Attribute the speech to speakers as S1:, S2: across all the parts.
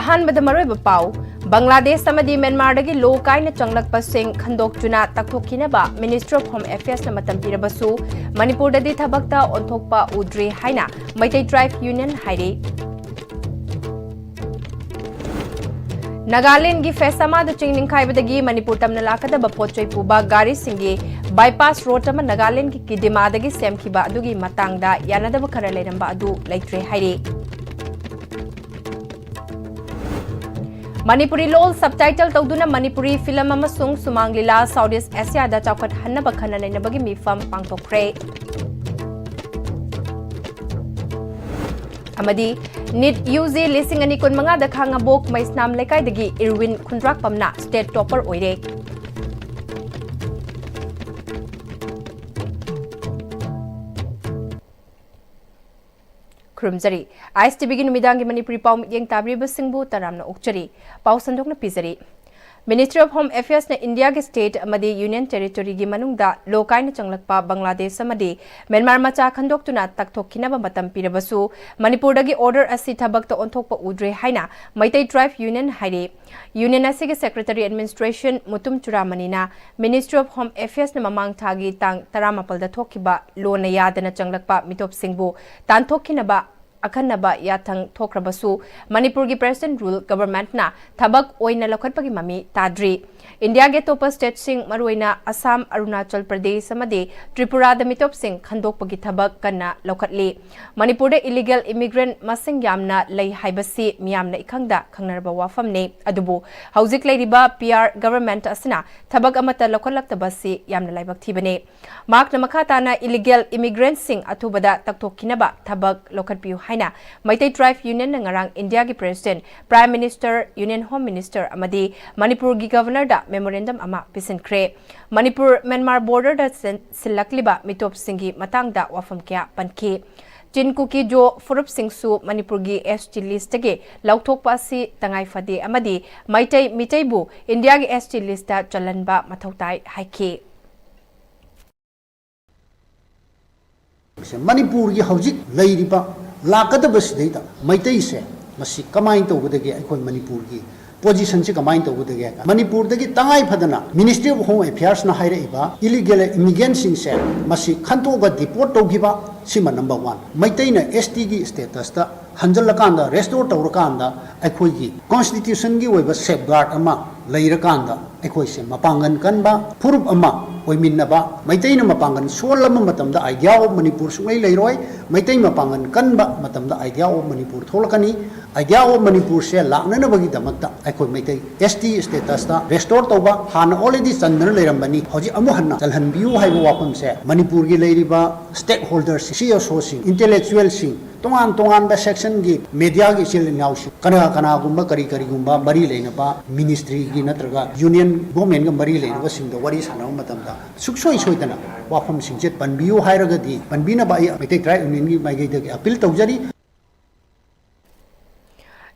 S1: अहानबद मरोइब पाउ बांग्लादेश समदि म्यांमार दगी लो काइना चंगलकपसिंग खंदोकचुना तकथोकिनबा मिनिस्ट्री ऑफ होम अफेयर्स न मतम पिरबसु मणिपुर ददी थबकता ओंथोकपा उद्रे हाइना मैतै ट्राइब यूनियन हाइरे नागालैंड की फेसामा चिंग निखाइबदगी मणिपुर तमना लाकदब पोचै पुबा गारी सिंगे बाईपास रोड अमा नागालैंड की किदिमादगी सेमखिबा अदुगी मतंगदा यानदब खरा लेरंबा अदु लैत्रे हाइरे मणिपुरी लोल सबटाइटल तौदुना मणिपुरी फिल्म अमसुंग सुमांग लीला साउथ ईस्ट एशिया दा चौखट हन्नब खन्ना लेनबगी मिफम पांगथोखरे अमदी नीट यूजी लिसिंग अनि कुनमंगा दा खांगाबोक मैस्नाम लेकाइदगी इरविन खुंद्राक पमना स्टेट टॉपर ओइरे खुरुमजरी ISTV की नुमिदांगी मणिपुरी पाउ मियेंग ताब्रिब सिंगबु तरामना उक्चरी पाउ संदोकना पिजरी मिनिस्ट्री ऑफ होम अफेयर्स ने इंडिया के स्टेट अमदी यूनियन टेरिटोरी की मनुंगदा लोकाइन चंगलकपा बांग्लादेश अमदी म्यांमार मचा खंदोक्तुना तकथोकिनबा मतम पिरबसु मणिपुर दगी ऑर्डर असि थबकता ओंथोकपा उद्रे हाइना मैतै ट्राइब यूनियन हाइरे यूनियन असि के सेक्रेटरी एडमिनिस्ट्रेशन मुतुम चुरामनीना मिनिस्ट्री ऑफ होम अफेयर्स ने ममांग थागी तांग 13 दा थोकिबा लोन यादना चंगलकपा मितोप सिंगबु तानथोकिनबा अखन्नबा याथंग थोक्रबसु मणिपुर की प्रेसिडेंट रूल गवर्नमेंट ना थबक ओइना लखटपगी ममी ताद्री इंडिया के तोप स्टेट सिंग मरुइना असम अरुणाचल प्रदेश अमदे त्रिपुरा द मितोप सिंग खंदोकपगी थबक कन्ना लखटली मणिपुर दे इलीगल इमिग्रेंट मसिंग यामना लई हाइबसी मियामना इखंगदा खंगनरबा वाफमने अदुबु हौजिक लैरिबा पीआर गवर्नमेंट असना थबक अमता लखटलक्तबसी यामना लाइबक थिबने मार्क नमखाताना इलीगल इमिग्रेंट सिंग अथुबदा तकथोकिनबा थबक लखटपियु हाइना मैतै ट्राइब यूनियन नंगरांग इंडिया की president prime minister union home minister अमदी मणिपुर की गवर्नर दा मेमोरेंडम अमा पिसिनख्रे मणिपुर म्यांमार बॉर्डर दा सिलक्लिबा मितोप सिंगी मतंगदा वाफम क्या पनखी चिनकु की जो फुरुप सिंगसु मणिपुर की एसटी लिस्ट के लौथोकपा असि तंगाई फदे अमदी मैतै मितैबु इंडिया की एसटी लिस्ट दा चलनबा मथौताई हाइखी
S2: मणिपुर की हौजिक लैरिबा लाकदबसिदैदा मैतै से मसी कमाइन तौबदगे अखोय मणिपुर की पोजीशन से कमाइन तौबदगे मणिपुर दगी तंगाई फदना मिनिस्ट्री ऑफ होम अफेयर्स ना हाइरेबा इलीगल इमिग्रेंट सिंग से मसी खंतोगा डिपोर्ट तौगिबा सिमा नंबर 1 मैतैना एसटी की स्टेटस ता हंजलकांदा रेस्टोर तौरकांदा अखोय की कॉन्स्टिट्यूशन की ओइबा सेफगार्ड अमा लैरकांदा अखोय से मपांगन कनबा फुरुप अमा ओइमिनबा मैतैना मपांगन सोलम मतमदा आइडिया ऑफ मणिपुर सुंगै लैरोय मैतै मपांगन कनबा मतमदा आइडिया ऑफ मणिपुर थोलकनी आइडिया ऑफ मणिपुर से लाननबगी दमकता अखोय मैतै एसटी स्टेटस ता रेस्टोर तौबा हान ऑलरेडी चंदन लैरंबनी हजि अमु हन्ना चलहनबियु हाइबो वाफम से मणिपुर की लैरिबा स्टेक होल्डर्स सीएसओ सिंग इंटेलेक्चुअल सिंग तोंगान तोंगान बा सेक्शन की मीडिया की चिल नाउस कना कना गुंबा करी गुंबा मरी लेनबा मिनिस्ट्री की नत्रगा यूनियन गवर्नमेंट का मरी लेनबा सिंग वरी सानाव मतमदा सुक्सोय सोयदना वाफम सिंजे पनबियु हायरगदी पनबिनबा मैतै ट्राइब यूनियन की माइगैदगी अपील तौजरी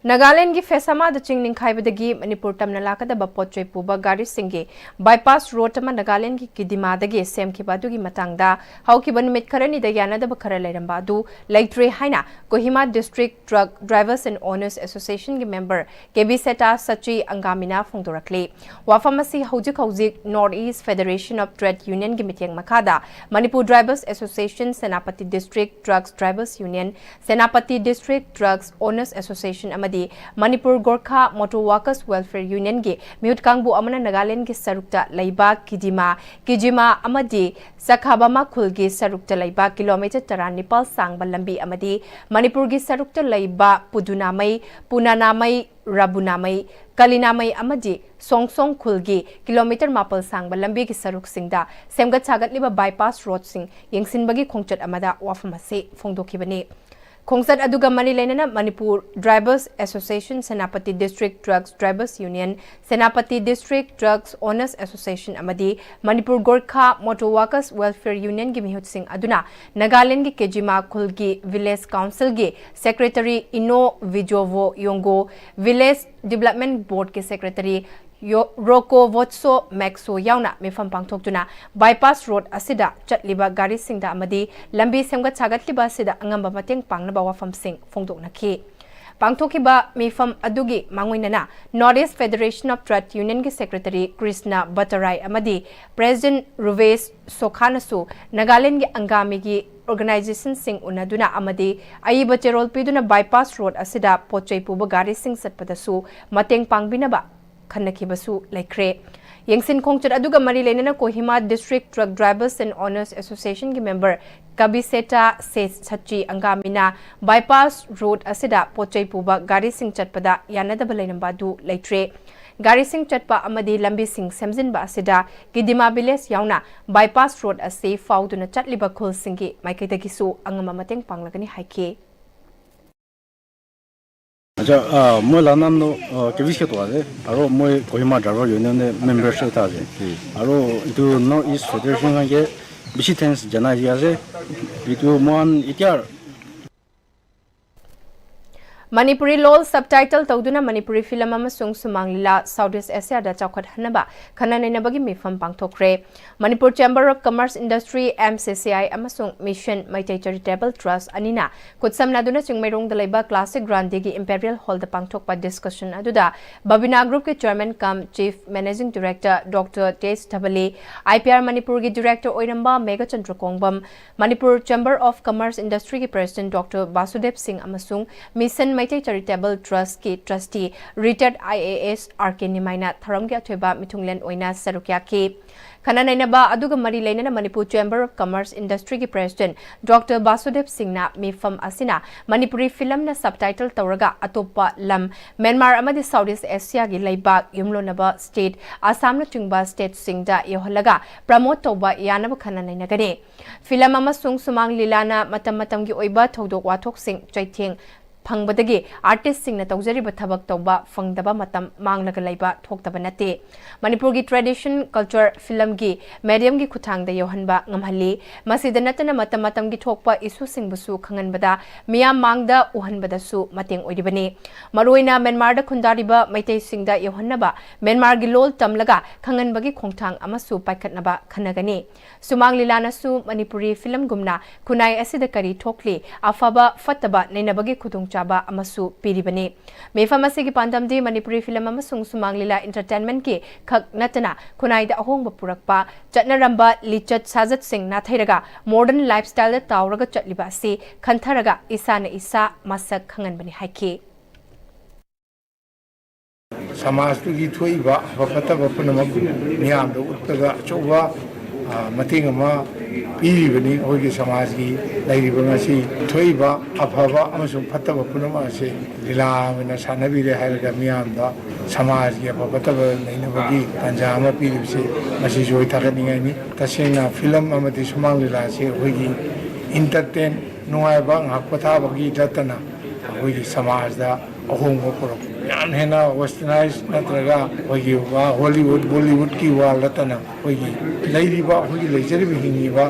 S1: नागालैंड की फेसामा चिंग निखाइबदगी मणिपुर तमना लाकदब पोचै पुबा गारी सिंगे बाईपास रोड अमा नागालैंड की किदिमादगी सेमखिबा अदुगी मतंगदा हौकिबा निमित खरनी दा यानदब खरा लैरंबा अदु लैत्रे हाइना Kohima district truck drivers and owners association के मेंबर केबी सेटा सची अंगामिना फोंदोरखले वाफामसी हौजिक north east federation of trade union की मिटिंग मखादा Manipur drivers association Senapati district trucks drivers union Senapati district trucks owners association Manipur Gorkha motor workers welfare union के मिहुत कांगबु अमना नागालैंड के सरुक्ता लैबा किजिमा अमदी सखाबामा खुल के सरुक्ता लैबा किलोमीटर 94 सांगबा लंबी अमदी मणिपुर की सरुक्ता लैबा पुदुनामई पुनानामई रबुनामई कलिनामई अमदी सोंगसोंग खुलगी किलोमीटर 9 सांगबा लंबी की सरुक सिंगदा सेमगत सागतलिबा बाईपास रोड सिंग यंगसिनबगी खोंगचट अमदा वाफमसे फोंदोखिबने खोंगसत अदुगा मनी लेना Manipur drivers association Senapati district trucks drivers union Senapati district trucks owners association अमदी Manipur Gorkha motor workers welfare union की मिहुत सिंह अदुना नागालैंड की केजिमा खुल की विलेज काउंसिल के सेक्रेटरी इनो विजोवो योंगो विलेज डेवलपमेंट बोर्ड के सेक्रेटरी रोको वोत्सो मैक्सो यावना मिफम पांगथोक्तुना बाईपास रोड असिदा चटलिबा गाड़ी सिंगदा अमदी लंबी सेमगत सागतलिबा असिदा अंगंबा मतेंग पांगनबा वाफम सिंग फोंदोकनखि पांगथोखिबा मिफम अदुगी मांगोइनना north east federation of trade union की सेक्रेटरी कृष्णा बटराई अमदी प्रेसिडेंट रुवेस सोखानसु नागालैंड की अंगामी की ऑर्गेनाइजेशन सिंह उनदुना अमदी अईब चेरोल पीदुना बाईपास रोड असिदा पोचै पुब गाड़ी सिंह सत्पदसु मतेंग पांगबिनबा खन्नखिबसु लेख्रे यंगसिन खोंगचत अदुगा मरी लेनना Kohima district truck drivers and owners association की मेंबर कबिसेटा से सच्ची अंगामिना बाईपास रोड असिदा पोचै पुब गाड़ी सिंह चटपदा यानदब लेनबादु लेट्रे गाड़ी सिंह चटपा अमदी लंबी सिंह सेमजिनबा असिदा गिदिमा विलेज याउना बाईपास रोड असे फाउदुना चटलिबा खुल सिंगी माइकैदगिसु अंगमा मतेंग पांगलगनी हाइके
S3: अच्छा मैं लाना नो केविस के तो आजे आरो मैं कोहिमा ड्राइवर यूनियन ने मेंबरशिप था आजे आरो इतो नॉर्थ ईस्ट फेडरेशन के बिसी थैंक्स जनाई आजे इतो मन इत्यार
S1: मणिपुरी लोल सबटाइटल तौदुना मणिपुरी फिल्म अमसुंग सुमांगलीला साउथ ईस्ट एशिया दा चौखट हनबा खननैनबगी मिफम पांगथोखरे Manipur chamber of commerce industry MCCI अमसुंग मिशन मैतै चैरिटेबल ट्रस्ट अनिना कुत्समनादुना चिंगमैरोंग दा लैबा क्लासिक ग्रांडी की इंपेरियल हॉल दा पांगथोकपा डिस्कशन अदुदा बबिना ग्रुप के chairman cum chief managing director doctor टेस धबले IPR मणिपुर की डायरेक्टर ओइरंबा मेगा चंद्रकोंगबम Manipur chamber of commerce industry के प्रेसिडेंट डॉक्टर वासुदेव सिंह अमसुंग मिशन मैतै चैरिटेबल ट्रस्ट की ट्रस्टी रिटायर्ड IAS RK निमाइना थरम के अथोबा मिथुंगलेन ओइना सरुक्या की खननैनबा अदुगा मरी लेनना Manipur chamber of commerce industry की प्रेसिडेंट डॉक्टर वासुदेव सिंहना मिफम असिना मणिपुरी फिल्म ना सबटाइटल तौरगा अतोपा लम म्यांमार अमदि साउथ ईस्ट एशिया की लैबाक युमलोनबा स्टेट आसाम चिंगबा स्टेट सिंगदा योहलगा प्रमोट तौबा यानब खननैनगने फिल्म अमसुंग सुमांग लीलाना मतम मतम की ओइबा थौदोक वाथोक सिंग चैथेंग फंगबदगी आर्टिस्ट सिंगना तौजरिबा थबक तौबा फंगदबा मतम मांगलगा लैबा थोक्तबा नते मणिपुर की ट्रेडिशन कल्चर फिल्म की मीडियम की खुथांगदा योहनबा ngамहली मसिदा नतना मतम मतम की थोकपा इशू सिंगबसु खंगनबदा मियाम मांगदा उहनबदसु मतेंग ओइदिबने मरोइना म्यांमार दा खुंदारिबा मैतै सिंगदा योहनबा म्यांमार की लोल तमलगा खंगनबगी खोंगथांग अमसु पाइखतनबा खनगनी सुमांग लीलानसु मणिपुरी फिल्म गुमना खुनाई असिदा करी थोकली अफबा फतबा नैनबगी खुदुंग चाबा अमसु पीरिबने मेफम असिगी पांदमदी मणिपुरी फिल्म अमसुंग सुमांग लीला एंटरटेनमेंट की खक नतना खुनाइदा अहोंग पुरकपा चटनरंबा लिचत साजत सिंह नाथैरगा मॉडर्न लाइफस्टाइल तावरगा चटलिबा से खंथरगा इसाना इसा मसक खंगनबनि हाइके
S4: समाज की थोइबा बफतब पुनमक नियाम दो उत्तगा चौबा मतेंग अमा पीरिबनि होगी समाज की लैरिबा ngasi थोइबा अफबा अमसुं फतब पुनम असे लीला में सानबिरे हायरगा मियाम दा समाज की अफबतब नैनबगी तंजा अमा पीरिबसे मसी जोइ थागनिङाइनि तसेंना फिल्म अमदि सुमांग लीला से होगी इंटरटेन नुआइबा ngakpathabagi datana होगी समाज दा अहोंगबा पुरक याम हेना वेस्टर्नाइज नत्रगा होगी वा हॉलीवुड बॉलीवुड की वाल लतना होगी लैरिबा होगी लेजरिबि हिंगिबा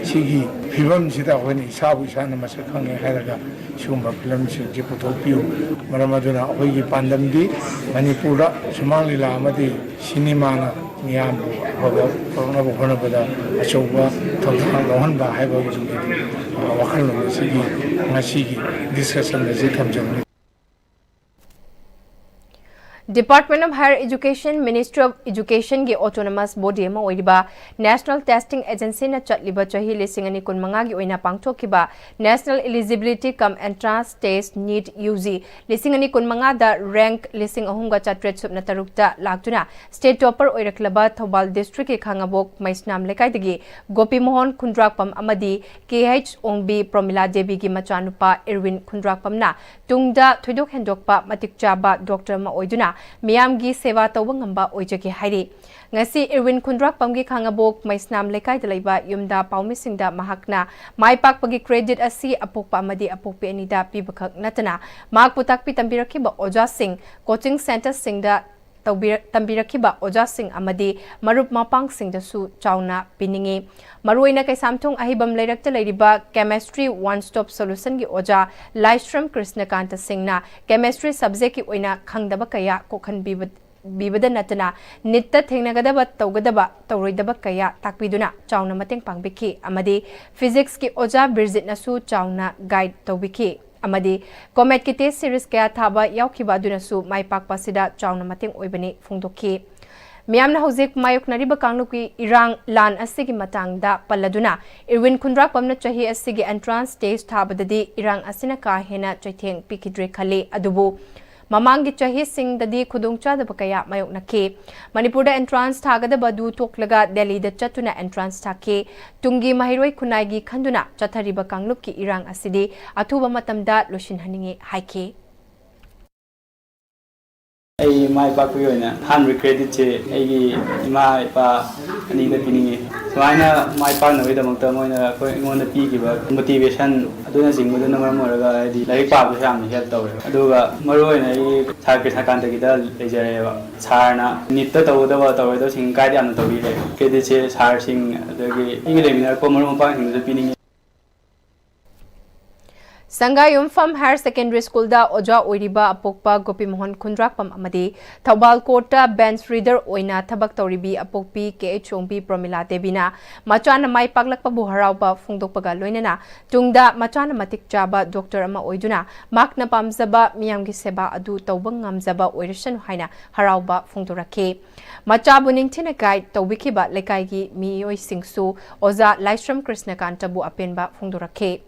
S4: सिगी फिल्म सिदा होनी साबु इसाना मसक खंगे हायरगा सुंबा फिल्म सिंजे पुथोपियो मरमदुना होगी पांदमदी मणिपुर सुमांग लीला अमदि सिनेमाना मियाम होगा कोरोना होनबदा अचौबा थौथां लहनबा हायबगी वखल सिगी ngasiगी डिस्कशन जे थमजमनि
S1: department of higher education ministry of education की ऑटोनोमस बॉडी में ओइबा नेशनल टेस्टिंग एजेंसी न चटलिबा चही लिसिंग अनि कुनमंगा की ओइना पांगथोकिबा national eligibility cum entrance test NEET UG लिसिंग अनि कुनमंगा दा रैंक लिसिंग अहुंगा चट्रेट सुबना तरुकता लाक्तुना स्टेट टॉपर ओइरकलबा थौबाल डिस्ट्रिक्ट के खांगाबोक मैसनाम लेकाइदगी गोपी मोहन खुंद्राकपम अमदी KH ओंबी प्रमिला देवी की मचानुपा इरविन खुंद्राकपमना तुंगदा थोइदोक हेंदोकपा मतिक चाबा डॉक्टर मा ओइदुना मियाम की सेवा तौबा ngamba ओइजगे हाइरी ngasi इरविन खुंद्राकपम की खांगाबोक मैसनाम लेकाइदा लैबा युमदा पाउमिसिंगदा महकना माइपाकपगी क्रेडिट असि अपोकपा अमदी अपोकपे अनिदा पिबखक नतना माक पुताकपि तंबिरखिबा ओजा सिंह कोचिंग सेंटर सिंगदा तंबिरखिबा ओजा सिंह अमदी मरुप मापांग सिंगदसु चाउना पिनिंगे मरुइना कैसामथोंग अहिबम लैरक्ता लैरिबा केमिस्ट्री वन स्टॉप सॉल्यूशन की ओजा लाइस्ट्रम कृष्णकांत सिंहना केमिस्ट्री सब्जेक्ट की ओइना खंगदबा कया कोखन बीबद नतना नित्ता थेंगनगदबा तौगदबा तौरोइदबा कया ताकबिदुना चाउना मतेंग पांगबिखि अमदी फिजिक्स की ओजा बिरजित नसु चाउना गाइड तौबिखि amadi comet ki test series kaya thaba yaukhiba adunasu mai pakpa sida chauna mateng oibani phongdokhi Miamna hojik mayok nariba kangluki irang lan asigi matangda palladuna Irwin Kundrak pamna chahi asigi entrance test thabadadi irang asina ka hena chaitheng pikidre khale adubu Mamangi chahi sing dadi khudungcha da bakaya mayok nakhe Manipur da entrance thagada badu toklaga Delhi da chatuna entrance thake tungi mahiroi kunai gi khanduna chathariba kangluki irang asidi athuba matamda loshin haninge haike
S5: ai mai pa ku yoina han credit che ai mai pa ani da pini soina mai pa na weda mangta moina ko ngon da pi ki ba motivation aduna jing moduna mar mor ga di lai pa bu sam help tawre aduga maro ina ai thar ke thakan da gida lejare ba sarna nitta tawda ba tawre do sing kai da an tawi le credit che sar sing adagi ingi leminar ko maro pa sing da pini
S1: Sangayum Farm Higher Secondary School da Oja Oiriba Apokpa Gopi Mohan Kundrak Pam Amadi Thawbal Kota Bench Reader Oina Thabak Tauribi Apokpi KH Chongbi Pramila Debina Machana Mai Paglakpa Buharauba Phongdokpaga Loinana Tungda Machana Matik Chaba Doctor Ama Oiduna Makna Pamzaba Miyamgi Seba Adu Tawbang Ngamzaba Oirishan Haina Harauba Phongdorake Machabu Ningthina Guide Tawbikiba Lekaigi Miyoi Singsu Oza Laishram Krishnakanta Bu Apenba Phongdorake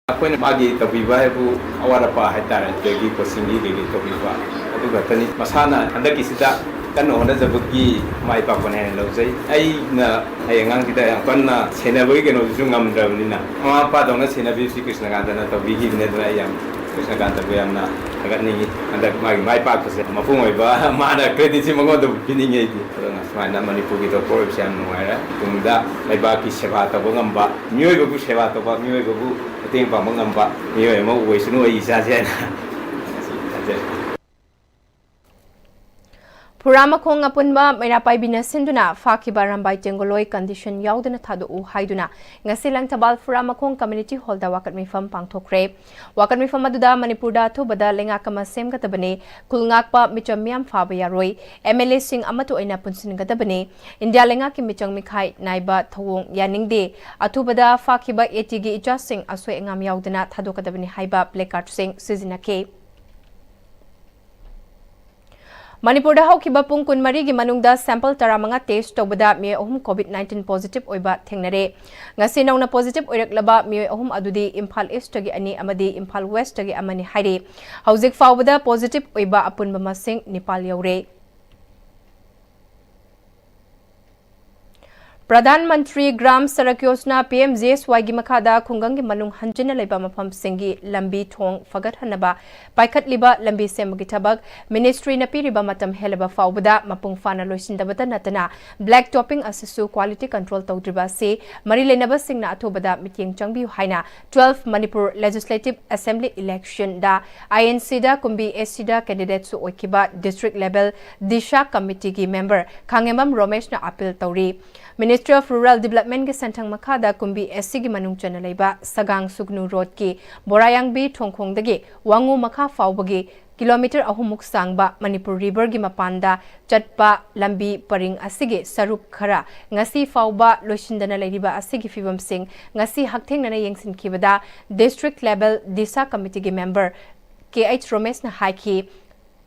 S6: Akwai magi tabiba bu awara pa haitara degi kosingi degi tabiba adu gatani masana handaki sida kan ona jabuki mai pa kone lojai ai na ai ngang kita yang panna senabai ke no jungam drawlina ma pa dona senabi Sri Krishna gandana tabigi ne dona yang Krishna gandana bayamna agat ni handak magi mai pa ko se mapung oi ba mana credit si mango do bining ai di mana Manipuri to por siam no era tungda mai ba ki seba ta bangam ba mioi ba bu seba ta ba mioi ba bu ting pa mangam ba mioi ma wei sunu ai sa jen
S1: Purama Khong Apunba Merapai Bina Sinduna Fakiba Rambai Tengoloi condition Yaudana Thadu Haiduna Ngasilang Tabal Purama Khong Community Hall da Wakat Mifam Pangthokre Wakat Mifam Aduda Manipurda Thubada Lengakama Sem Gatabane Kulngakpa Micham Miam Faba Yaroi MLA Sing Amatu Aina Punsin Gatabane India Lengaki Michang Mikhai Naiba Thawong Yaningde Athubada Fakiba Etigi Ija Sing Aswe Ngam Yaudana Thadu Gatabane Haiba Placard Sing Sizinake Manipur da haukiba pung kunmari gi manungda sample taramanga test tobada mi ohum COVID-19 positive oiba thengnare ngasi nauna positive oiraklaba mi ohum adudi Imphal East tagi ani amadi Imphal West tagi amani haire hauzik fawbada positive oiba apunba masing Nepal yaure Pradhan Mantri Gram Sarak Yojana Pm-Istv gi makhada khungang gi manung hanjina leiba mafam singi lambi thong fagat hanaba paikhat liba lambi semagi thabak ministry na piriba matam helaba fawbada mapung fana loisindabata natana black topping asisu quality control tawdriba se mari lenaba singna athobada meeting changbi haina 12 Manipur Legislative Assembly election da INC da kumbi SC da candidate su oikiba district level Disha committee gi member Khangemam Romesh na appeal tawri Ministry of Rural Development ke santang makhada kumbi SC gi manung chana leiba Sagang Sugnu Road ki Borayangbi Thongkhong dagi Wangu makha fawbagi kilometer ahumuk sangba Manipur River gi mapanda chatpa lambi paring asige saruk khara ngasi fawba loishindana leiriba asigi fibam sing ngasi hakthengna yengsin kibada district level Disha committee gi member KH Romesh na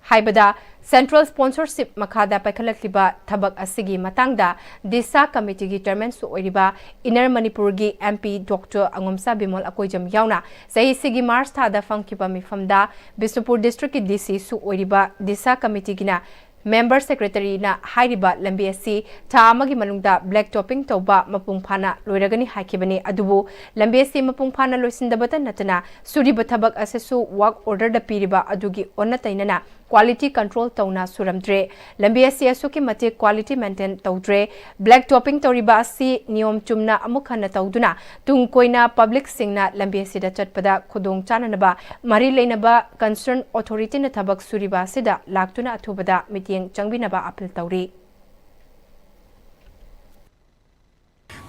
S1: haibada Central Sponsorship Makhada Paikhalakliba Thabak Asigi Matangda Disha Committee gi Chairman su oiriba Inner Manipur gi MP Dr. Angomsa Bimol Akoijam yauna Sahi Sigi Mars Thada Fangkiba Mifamda Bisnupur District ki DC su oiriba Disha Committee gina Member Secretary na hairiba lambi asi tha amagi manungda black topping toba mapung phana loiragani hakibani adubu lambi asi mapung phana loisindabata natana suriba thabak asesu work order da piriba adugi onna tainana quality control tauna suramdre lambi asi asuki mate quality maintain tawdre black topping toriba asi niyom chumna amukhana tawduna tung koina public singna lambi asi da chatpada khudong chananaba mari leinaba concern authority na thabak suriba sida laktuna athubada meeting changbinaba appeal tawri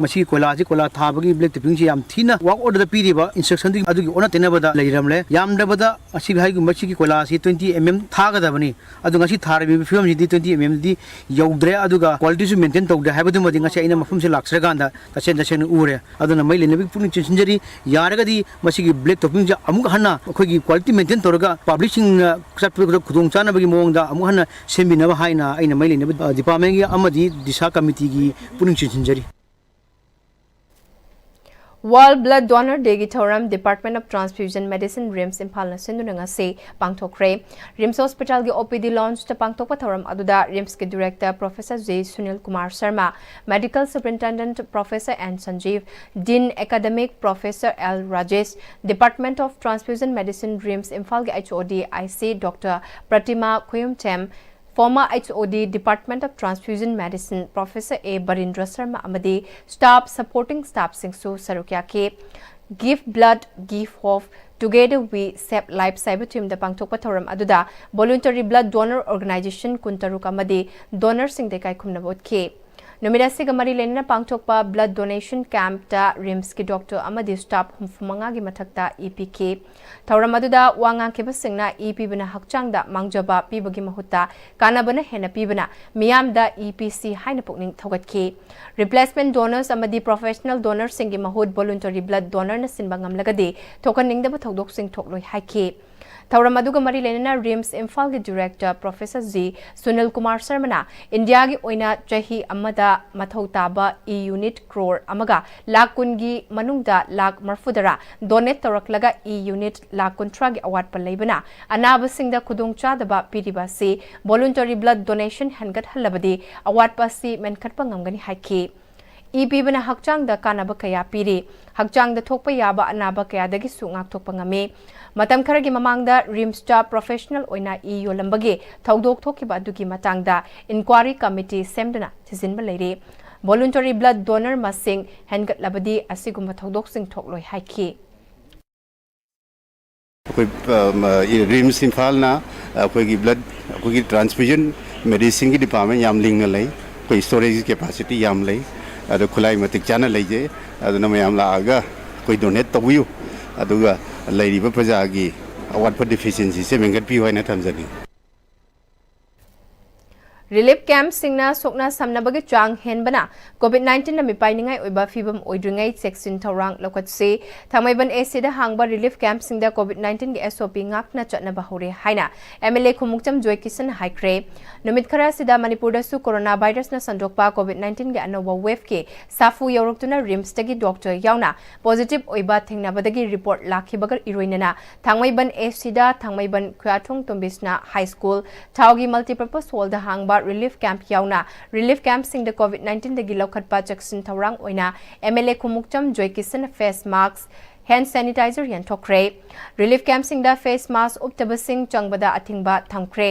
S7: मसी कोला जी कोला थाबगी black topping जी याम थीना work order द पीरिबा इंस्ट्रक्शन दी अदुगी ओना तेनबदा लेरमले याम दबदा असी भाई मसी की कोला सी 20 mm थागदबनी अदु ngasi थारबी फिल्म जी 20 mm दी यौद्रे अदुगा क्वालिटी सु मेंटेन तौदे हाबदु मदि ngasi aina mafum se laksra ganda तसेन उरे अदुना मै लेनबी पुनि चिनजरी यारगदी मसी की ब्लैक टॉपिंग जी अमुक हन्ना अखोगी क्वालिटी मेंटेन तौरगा पब्लिशिंग चटपद खुदोंग चानबगी मोंगदा अमुक हन्ना सेमिनबा हाइना aina मै लेनबी डिपार्टमेंट की अमदी दिशा कमिटी की पुनि चिनजरी
S1: World Blood Donor Day gi thoram Department of Transfusion Medicine RIMS Imphal na sindunanga se pangthokre RIMS Hospital gi OPD launch ta pangthokpa thoram aduda RIMS ki Director Professor J Sunil Kumar Sharma, Medical Superintendent Professor N Sanjeev, Dean Academic Professor L Rajesh, Department of Transfusion Medicine RIMS Imphal gi HOD IC Dr Pratima Kuyumtem, former HOD Department of Transfusion Medicine Professor A Barindra Sharma amadi staff supporting staff singsu sarukya ke give blood give hope together we save life cyber team da pangthokpa thoram aduda voluntary blood donor organization kuntaruk amadi donor sing de kai khumna bot ke Numida Sigamari Lena Pangtokpa blood donation camp ta RIMS ki doctor amadi staff humfumanga gi mathakta EPK Tauramaduda wangang ke basingna EP bina hakchang da mangjaba pibagi mahuta kana bana hena pibana miyam da EPC haina pukning thogat ke replacement donors amadi professional donors singi mahut voluntary blood donor na sinbangam lagade thokaning da thodok sing thokloi haike Tauramaduga Mari Lena RIMS Imphal gi Director Professor J Sunil Kumar Sharma India gi oina chahi amada mathau taba E unit crore amaga lakh kungi manungda lakh marfudara donate toraklaga E unit lakh kuntra gi award pa leibana anaba singda khudong chadaba piriba se voluntary blood donation hangat halabadi award pa si menkatpa ngamgani haike EP bana hakchang da kanaba kaya piri hakchang da thokpa yaba anaba kaya dagi su ngak thokpa ngame matam kharagi mamangda RIMS ta professional oina E yolambage thaudok thokiba adugi matangda inquiry committee semdana thizinba leire voluntary blood donor masing hangat labadi asigumba thaudok sing thokloi haiki
S8: RIMS Imphal na akoigi blood akoigi transfusion medicine ki department yam ling na lai koi storage capacity yam lai ado khulai matik chana leije ado na mayam la aga koi donate tawiu aduga lairiba praja gi award for deficiency se mengat pi hoina thamjani
S1: Relief camp singna sokna samnabagi chang henbana COVID-19 na mipainingai oiba fibam oidringai section thorang lokat se thamaiban AC da hangba relief camp singda COVID-19 gi SOP ngakna chatna bahore haina MLA khumukcham Joy Kisan haikre numit khara sida Manipur da su coronavirus na sandokpa COVID-19 gi anowa wave ke safu yoroktuna RIMS tagi doctor yauna positive oiba thengnabadagi report lakhibagar iroinana thamaiban AC da thamaiban khyathung tombisna high school thaugi multipurpose hall da hangba relief camp yauna relief camp sing the COVID-19 dagi lokhatpa jackson thorang oina MLA khumukcham Joy Kisan face masks hand sanitizer yan thokre relief camp sing da face mask uptabasing changbada athingba thamkre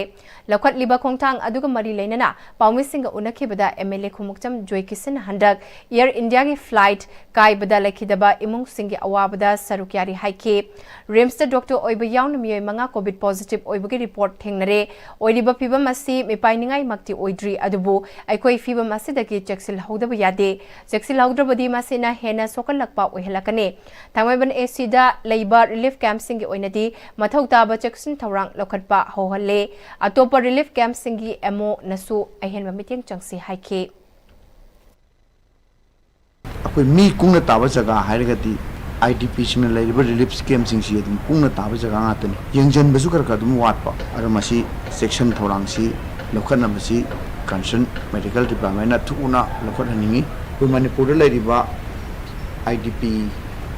S1: lokhat liba khongthang aduga mari leinana pawmi singa unakhibada MLA khumukcham Joy Kisan handak Air India gi flight kai bada lakhidaba imung singi awabada sarukyari haike RIMS da doctor oiba yaun miyoi manga covid positive oibagi report thengnare oiliba phibam asi mipainingai makti oidri adubu aikoi phibam asi dagi cheksil hodaba yade cheksil hodrabadi masina hena sokal lakpa ohelakane thamai AC da labor relief camp singi oinadi mathau taba jackson thorang lokhatpa hohalle atopa relief camp singi emo nasu ahenba meeting changsi haike
S7: akoi mi kungna taba jaga hairagati IDP singna laiba relief camp sing si adum kungna taba jaga ngatani yengjan basu kar kadum watpa ara masi section thorang si lokhatna masi concern medical department na thuna lokhat haningi koi Manipur la riba IDP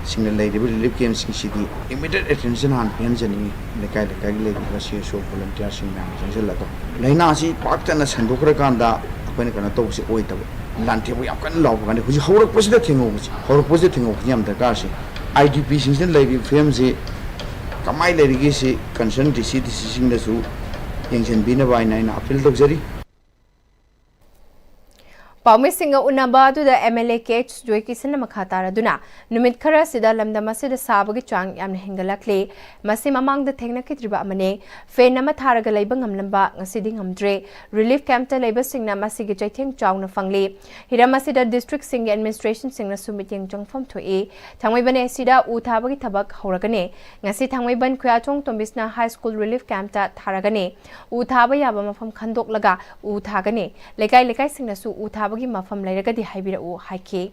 S7: single lady relief camp sing city immediate attention han penjani lekai lekai lady si so volunteer sing na jang la to laina si paktana sandokra kanda apane kana to si oi ta lante bu yakan law kan hu horak posida thingo horak posida thingo yam da ka si IDP sing lady film si kamai lady gi si concern DC sing da su yengchen bina bai nai na appeal to jari
S1: Paumising unaba aduda MLA KH Joy Kisan Makataraduna, Numit Kara Sida Lamdamasi the Sabagi Chang Yam Hingalakli, Masim among the Technikitriba Mane, Fenama Taraga Labangam Lamba, Siding Hamdre, Relief Camp to Labor Singna Masigi Jating Chang Fangli, Hiramasida District Sing Administration Singna Sumiting Jong from to A, Tangwebane Sida Utabagi Tabak Horagane, Nasi Tangweban Kuatong Tombisna High School Relief Camp ta Taragane, Utabayabama from Kandok Laga, Utagane, Lekai Singna Su Utabagi. Mafam lairagadi haibirau haike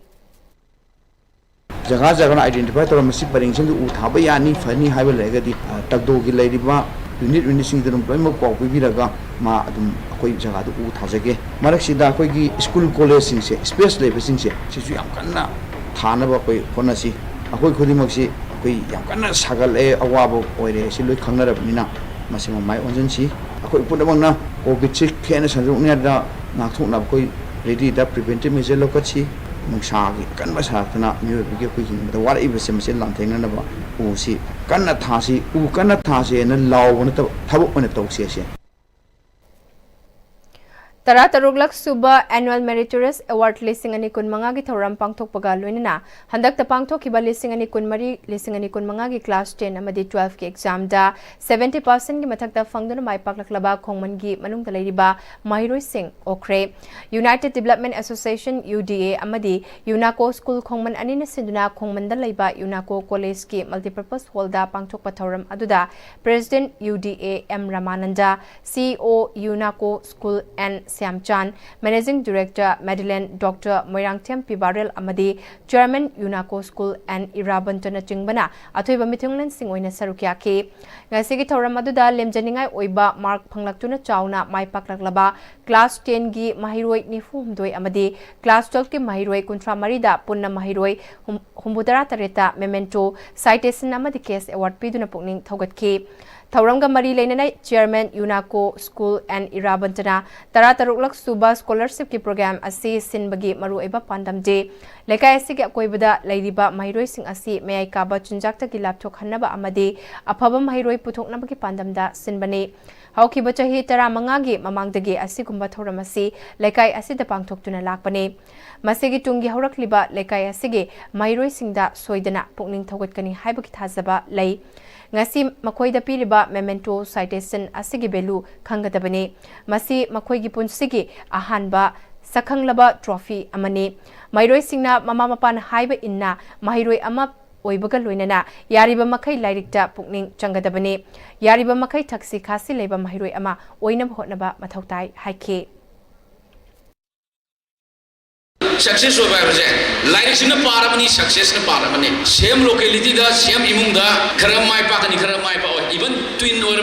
S7: jaga jaga identify tor masi paringsin u thaba yani fani haiba lairagadi takdo gi lairiba unit sing dum loima pau biraga ma adum akoi jaga du u thajage marak sida akoi gi school college sing se space level sing se sisu yam kanna thana ba koi honasi akoi khodimak si akoi yam kanna sagal e awabo oire si loi khangna rabnina masima mai onjin si akoi punamang na covid si khena sanju ne da na thukna koi ready da preventive measure lokachi nungsagi kanba sathana myo bige ku hin da war ibe sem sen lamthengna na ba u si kanna thasi u kanna thase na law na thabuk na tawse se
S1: Tara Taruglak Suba Annual Meritorious Award Listing ani kun mangagi thoram pangthok paga loinina handak ta pangthok kiba listing ani kun mari listing ani kun mangagi class 10 amadi 12 ki exam da 70% ki mathak ta fangduna mai paklaklaba khongman gi manung da leiriba mahiroi sing okre United Development Association UDA amadi UNACO School khongman ani na sinduna khongman da leiba UNACO College ki multipurpose hall da pangthok pa thoram aduda President UDA M Ramananda CEO UNACO School and Siamchan, Managing Director Madeleine Dr. Moirangthem Pibarel Amadi, Chairman UNACO School and Irabantana Chingbana, Atoiba Mitunglan Singoina Sarukiaki. Ngasigi Thoram Aduda Lemjaningai Oiba Mark Panglaktuna Chauna, Mai Paklaklaba, Class 10 gi Mahiroi Nifum Doi Amadi, Class 12 ki Mahiroi Kuntra Marida, Punna Mahiroi, Humbudara Tareta, Memento, Citation Amadi Case Award Piduna Pugning Thogatki. Thauranga Mari Lenanai, Chairman UNACO School and Irabantana, Tarataruklak Suba Scholarship ki program asi Sinbagi Maru Eba Pandam Day, Lekai Sigi Akoibada, Ladiba Mahiroi Sing Asi, May Kaba Chinjakta ki laptop Hanaba Amadi, Apaba Mahiroi Putok Nabaki Pandam da Sinbani. Hauki Bachahi Tara Mangagi, Mamangdagi Asi Kumba Thoramasi, Lekai Asi the Pangtok Tuna Lakpani. Masigi Tungi Horakliba, Lekai Asigi, Mahiroi Singda, Soidana, Pukning Togatkani, Haibaki Tazaba, Lay. Ngasi makoi da piriba memento citation asigi belu khangadabane masi makoi gi punsigi ahanba sakhanglaba trophy amane mairoi singna mama mapan haiba inna mahiroi ama oibaga loinana yariba makai lairikta pukning changadabane yariba makai thaksi khasi leba mahiroi ama oinam hotnaba mathautai haike
S9: Success over like in a paramani, success in a paramani. Same locality, the same imunda, Karamai Pakani, Karamai Power, even twin or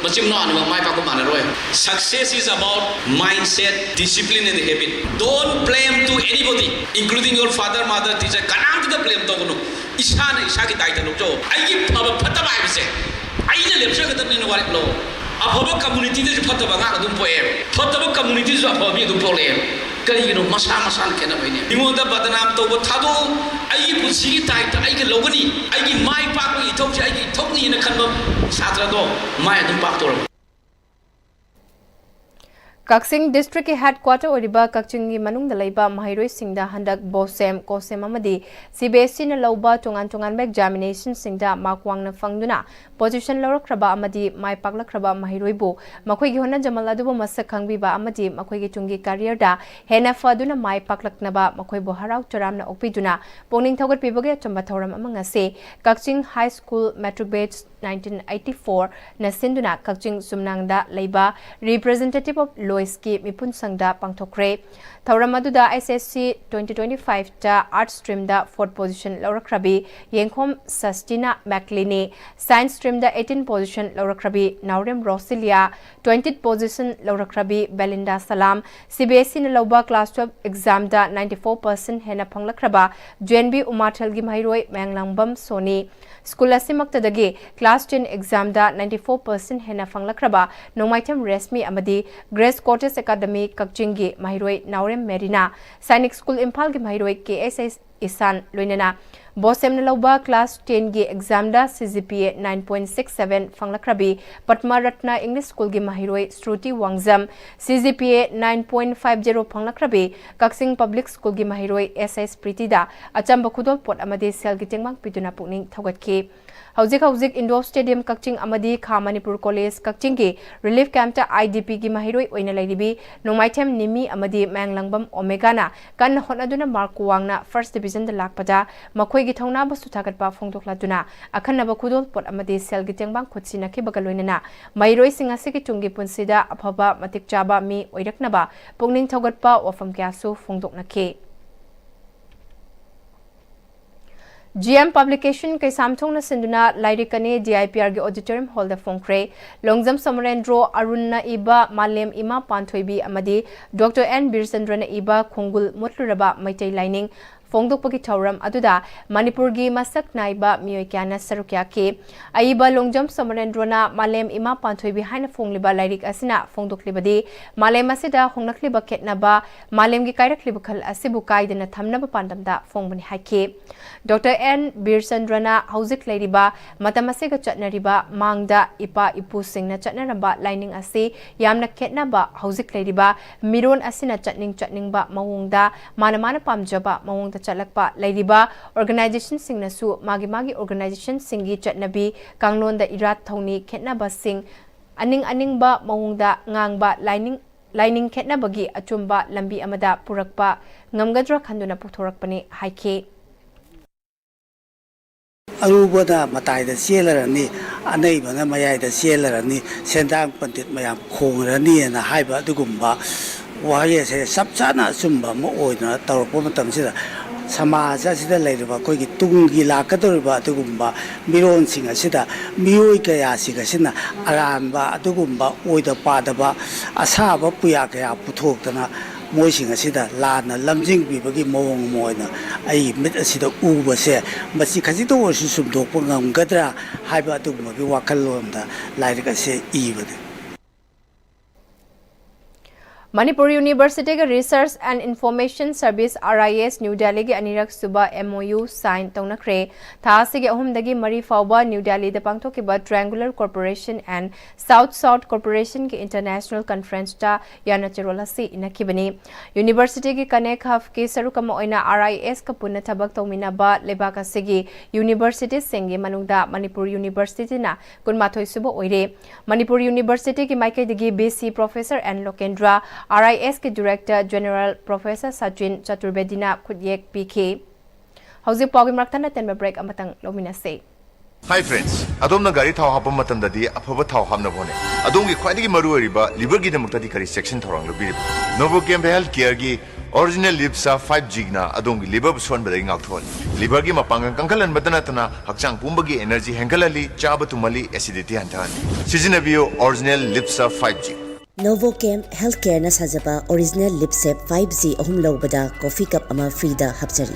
S9: but you know, my Pakamanaroy. Success is about mindset, discipline, and habit. Don't blame to anybody, including your father, mother, teacher. Can't the blame Togono. Ishana Ishaki Titan of Joe. I give a Patabai say. I never check it in what law. A public community is Patabanga do poem. Potable communities of Hobby do poem. Kayino Masan can have any. You want the Batanam to Tado, I would see it, I get Logani, I give my pack, he told you, I get Tony in a kind of Satrado, my Pactor.
S1: Kaksing District Headquarter Oriba Kakching Manung the Laiba Mahiroi Singda Handak Bosem Kosem Amadi CBSC na Lauba Tungan Beg Examination Singda Makwang na Fangduna Position Lora Kraba Amadi Mai Pakla Kraba Mahiroibu Makoi Hona Jamaladubo Masakangbi Ba Amadi Makoi Tungi Career Da Hena Faduna Mai Paklak Naba Makoi Boharau Taram na Opiduna Poning Togat Piboge Tombatoram among se Kakching High School Metric Batch 1984 na Sinduna Kakching Sumnangda Laiba Representative of Loiski Mipun Sangda Pangtokre Tauramaduda SSC 2025 ta Art Stream da 4th position Laura Krabi Yenkom Sustina McLeany Science Stream da 18th position Laura Krabi Naurem Rosilia 20th position Laura Krabi Belinda Salam CBSC na Lauba Class 12 exam da 94% Hena Panglakraba JNB Umathal gi Mahiroi Manglambam Soni School Asimaktadagi Class 10 exam da 94% Hena Panglakraba Nomaitem Resmi Amadi Grace Cortes Academy Kakchingi Mahiroi Naurem Merina Sainik School Impal gi Mahiroi KSS Isan Loinana Bosemna lauba class 10 gi exam da CGPA 9.67 fanglakrabi Patma Ratna English School gi mahiroi Shruti Wangzam CGPA 9.50 fanglakrabi Kaksing Public School gi mahiroi SS Pritida achamba khudol pot amade sel gi tengmang pituna pukning thogatki Hauzik Indoor Stadium Kakching Amadi Kha Manipur College Kakching gi Relief Camp ta IDP gi mahiroi oina lairibi Nongmaitem Nimi Amadi Manglangbam Omega na kan honaduna mark wangna first division da lakpada makhoi gi thongna ba suthagatpa phongdokladuna akhanaba khudol pot amadi sel gi tengbang khutsina ki bagaloinana mairoi singa se gi chungi punsida aphaba matik chaba mi oiraknaba pungning thogatpa wafam kyasu phongdoknake GM Publication kay samthong na sinduna lairikani DIPR gi auditorium hall da phongkre Longjam Samarendro Arunna iba Malem Ima Panthoibi amadi Dr N Birsandra na iba khongul mutluraba maitai lining Fongdokpagi Tauram aduda Manipur gi masak naiba mioi kyana sarukya ke aiba Longjam Samarendrona Malem Ima Panthoibi haina fongliba lairik asina fongdoklibadi Malem asida hongnakliba ketnaba Malem gi kairakliba khal asibu kaidana thamnaba pandamda fongbani haike Dr N Birsandrana hauzik lairiba matamasiga chatnariba mangda ipa ipu singna chatnaramba lining ase yamna ketnaba hauzik lairiba miron asina chatning ba mawongda mana pamjaba mawongda chalakpa lairiba organization singnasu magi organization singi chatnabi kanglonda irat thoni khetnaba sing aning ba mawongda ngangba lining khetnabagi achumba lambi amada purakpa ngamgadra khanduna puthorakpani haike
S10: Arubada Matayda Selarani, Anabana Mayada Selarani, Sendang Pandit Mayam Kongrani and Haiba Dugumba, Waya say Sapsana Sumba Moina, Tarapomatam Sida, Samaza Sida Ladiva, Kogi Tungi Lakatoriba Dugumba, Miron Singa Sida, Mioika Sigasina, Aramba Dugumba, Oida Padaba, Asaba Puyaka Putokana. Moising asida lana lamjing bibagi mawong moina ai mit asida ubase masi khajito wasu sumdokpa ngamgadra haiba adugumagi wakalomda lairika se ibade
S1: Manipuri University ka Research and Information Service RIS New Delhi gi anirak suba MOU sign taunakre thasi gi ahumdagi mari fawba New Delhi da pangthokiba Triangular Corporation and South Corporation ki International Conference ta yana cherolasi inakibani University gi connect haf ki sarukama oina RIS ka punna thabak tawmina ba lebaka segi University singi manungda Manipur University na kunmathoi suba oire Manipur University ki maikai digi BC Professor N Lokendra RIS के Director General Professor Sachin Chaturbedina Kudyek PK Hauzik Pawgi Marktana Tenba Break Amatang Lomina say
S11: Hi friends, Adom Nagari Tau Hapam Matandadi, Apava Tau Hamnavone. Adongi Quadi Maru Riba, Libergi the Mutadi section Torang Lubi. Novo Camp Healthcare, original Lipsa 5G na Adongi Liber Swan Beding out one. Libergi Mapanga Kankal and Madanatana, Hakchang Pumbagi Energy Henkalali, Chabatumali, Acidity and Tan. Seasonabio original Lipsa 5G.
S12: Novocam Healthcare na sajaba original Lipsep 5G ahum lawbada coffee cup ama free da hapchari.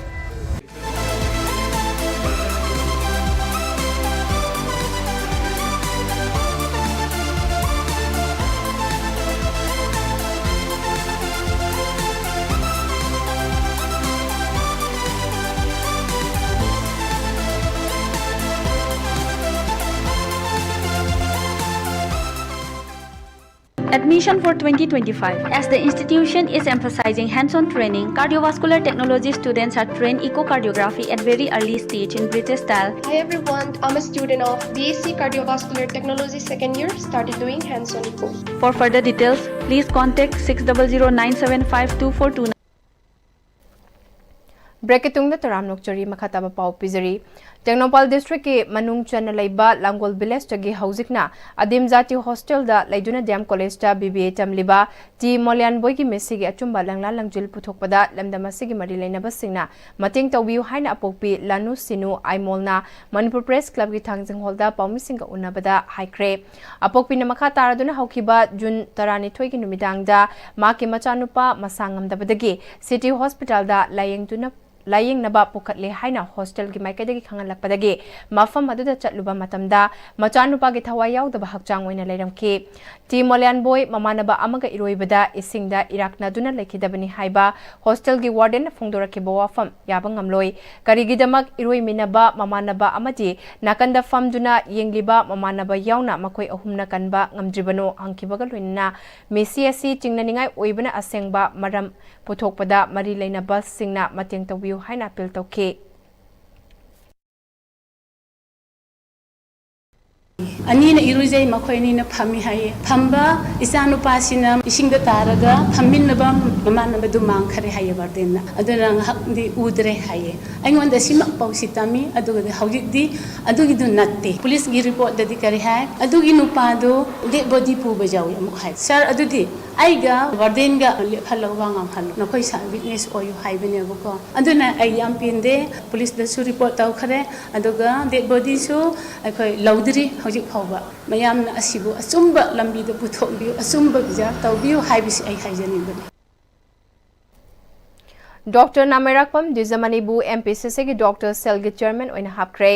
S13: Admission for 2025. As the institution is emphasizing hands-on training, cardiovascular technology students are trained echocardiography at very early stage in British style.
S14: Hi everyone, I'm a student of BSc Cardiovascular Technology second year, started doing hands-on echo.
S13: For further details, please contact 600-975-2429.
S1: Breaketung na taram nokchari makhataba pau pizari Technopal District ke manung chana laiba Langol Village tagi hauzikna adim jati hostel da laiduna Dam College ta BBA tamliba ti Molian boy ki message achumba langla langjil puthokpada lamdamasigi mari laina basingna mating tawbiu haina apokpi lanu sinu aimolna Manipur Press Club ki thangjing holda paumisinga unabada haikre apokpi na makha taraduna haukiba June 12 ki numidangda ma ki machanupa masangamdabadagi City Hospital da layengtuna laying naba pukatle haina hostel gi maikadagi khangalakpadagi mafam aduda chatluba matamda machanupa gi thawai yaudaba hakchang oina leiramki ti molian boy mamanaba amaga iroibada isingda irakna duna lekidabani haiba hostel gi warden phongdoraki bawafam yabang amloi karigidamak iroi minaba mamanaba amadi nakanda famduna yengliba mamanaba yauna makoi ahumna kanba ngamdribano hangkibaga loina mesi asi chingnaningai oibana asengba maram puthokpada mari leinaba singna mateng tawbiu haina appeal tawke
S15: Anina iruzai makoini na phami hai phamba isanu pasina isingda taraga phaminaba mamanaba du mang khare hai bardena aduna di udre hai aingonda sima pausitami aduga hauji di adugi du natte police gi report dadi kare hai adugi nupa do de body pu bajawi amuk hai sir adudi aiga wardenga phalo wangam halo nakoi sa witness oyu hai bene boko aduna ai yam pinde police da su report taw khare aduga dead body su akoi laudri hojik phawba mayamna asibu asumba lambi da puthombi asumba bija tawbiu haibisi ai haijani bane
S1: Dr. Namirakpam Dizamanibu MPCC ki Dr. Selgi Chairman oina hapkre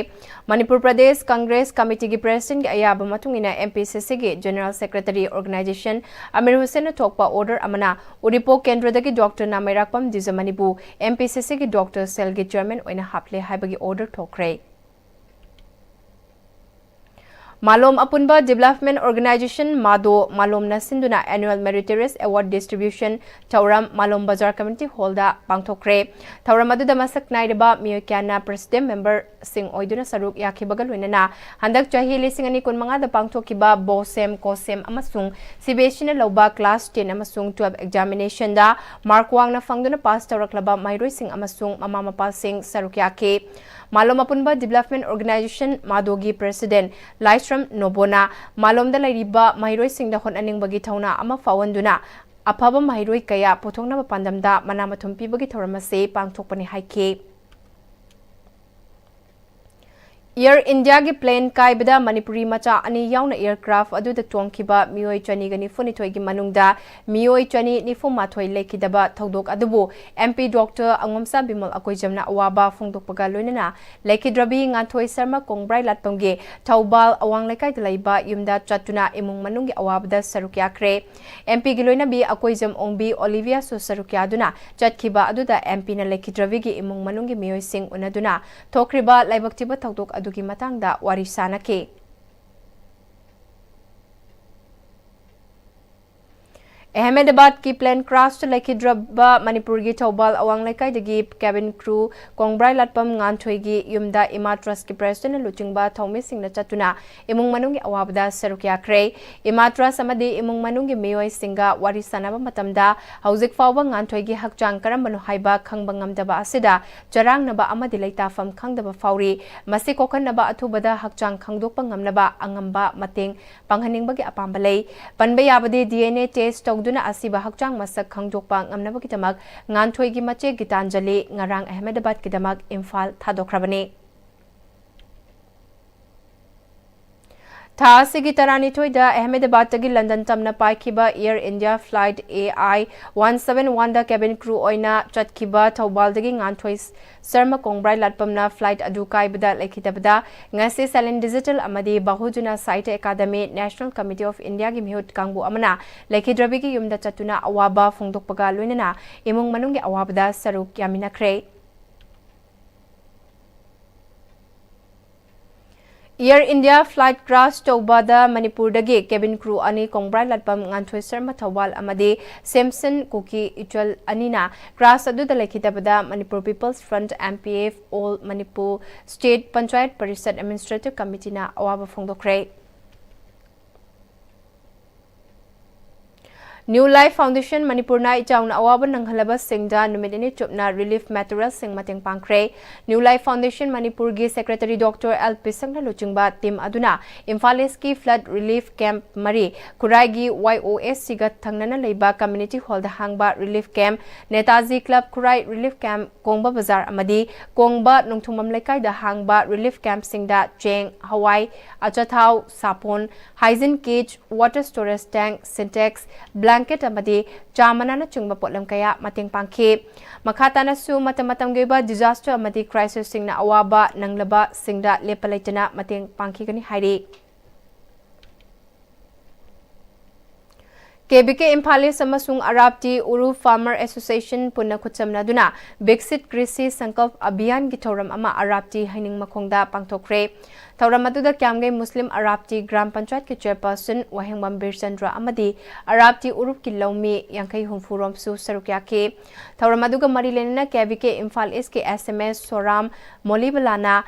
S1: Manipur Pradesh Congress Committee ki President ki ayaba matungina MPCC ki General Secretary Organization Amir Hussain thokpa order amana Uripo Kendra dagi Dr. Namirakpam Dizamanibu MPCC ki Dr. Selgi Chairman oina haple haibagi order thokre Malom Apunba Development Organization Mado Malom Nasinduna Annual Meritorious Award Distribution Tauram Malom Bazar Community Hall da pangthokre Tauram adu da masak naidaba Miyokana President Member Sing Oiduna Saruk Yakibagal winana Handak Chahi Lising ani kun mga da pangthokiba Bosem Kosem amasung CBSE na lawba Class 10 amasung 12 examination da Mark Wang na fangduna pass tawraklaba Mairoi Sing amasung Mama Mapal Sing Saruk Yaki Malom Apunba Development Organization Madogi President Laisram Nobona Malom da lairiba Mairoi Singda hon aning bagi thauna ama fawanduna apaba Mairoi kaya puthongna pandamda manamathum pibagi thoramase pangthokpani haike Air India gi plane kaibada Manipuri macha ani yauna aircraft adu da tongkiba mioi chani gani funi thoi gi manungda mioi chani ni fu ma thoi lekidaba thodok adubu MP Dr. Angomsa Bimal akoi jamna awaba phongdok paga loinana lekidrabi nga thoi sarma kongbrai latpamge Thaubal awang lekai dalaiba yumda chatuna imung manungi awabda sarukya kre MP gi loina bi akoi jam ongbi Olivia so sarukya duna chatkiba adu da MP na lekidrabi gi imung manungi mioi sing unaduna thokriba laibaktiba thodok ki matangda warisana ke Ahmedabad ki plane crash lekidraba Manipur gi Thaubal awang lekai dagi cabin crew kongbrai latpam nganthoi gi yumda Imatras ki president luchingba Thaume singna chatuna imung manungi awabda sarukya kre Imatras amadi imung manungi meyoi singa warisana ba matamda hauzik fawba nganthoi gi hakchang karambano haiba khangba ngamdaba asida charang naba amadi leitafam khangdaba fawri masi kokan naba athubada hakchang khangdokpa ngamnaba angamba mateng panghaningba gi apamba lei panba yabadi DNA test duna asiba hakchang masak khangjokpa ngamnaba kitamak nganthoi gi mache gitanjali ngarang Ahmedabad kidamak Imphal thadokrabani Thasigi tarani toida Ahmedabad tagi London tamna paikiba Air India flight AI 171 da cabin crew oina chatkiba Thaubal dagi nganthoi Sarma Kongbrai latpamna flight adu kaibada lekhitabada ngase Silent Digital amadi Bahujuna Site Academy National Committee of India gi mihut kangbu amana lekhidrabi gi yumda chatuna awaba phongdokpaga loinana imung manungi awabada saruk yamina kre Air India flight crash tawbada Manipur dagi cabin crew ani kongbrai latpam nganthoi Sarma Thawal amadi Samson Kuki Ichal anina crash adu da lekhitabada Manipur People's Front MPF All Manipur State Panchayat Parishad Administrative Committee na awaba phongdokre New Life Foundation Manipur na ichauna awaba nanghalaba singda numidini chupna relief materials sing mateng pangkre New Life Foundation Manipur gi Secretary Dr. LP Sangna luchingba team aduna Imphal East ki flood relief camp mari Kurai gi YOS sigat thangnana leiba community hall da hangba relief camp Netaji Club Kurai relief camp Kongba Bazar amadi Kongba nongthumam lekai da hangba relief camp singda cheng Hawaii achathau sapon hygiene cage water storage tank syntax blank blanket amadi chamanana chungba potlam kaya mating pangki makhatana su matam geba disaster amadi crisis singna awaba nanglaba singda lepalaitana mating pangki gani hairi KBK Imphalis amasung Arabti Uru Farmer Association punna khutsamna duna Bexit Krisi Sankalp Abhiyan gi thoram ama Arabti haining makhongda pangthokre thoram aduda kyamgai Muslim Arabti Gram Panchayat ki chairperson Wahengbam Bir Chandra amadi Arabti Urup ki laumi yankai humfurom su sarukya ke thoram aduga mari lenna KBK Imphal East ki SMS Soram Molibalana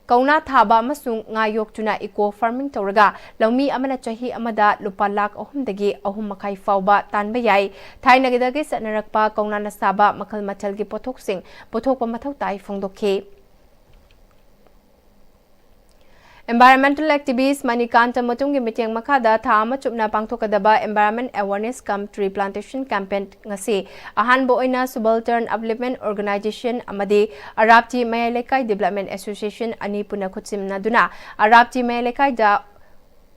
S1: Kauna thaba amasung ngayok tuna eco farming tawraga laumi amana chahi amada lupa lakh ahum dagi ahum makai fawba tanba yai thaina gidagi satnarakpa kauna na saba makhal machal gi pothok sing pothokpa mathau tai phongdokhe Environmental activists Manikanta Matungi Mityang Makada Thama Chupna Pangthokadaba Environment Awareness Cum Tree Plantation Campaign ngasi Ahanbo oina Subaltern Upliftment Organization amadi Arabti Mayalekai Development Association ani puna khutsimna duna Arabti Mayalekai da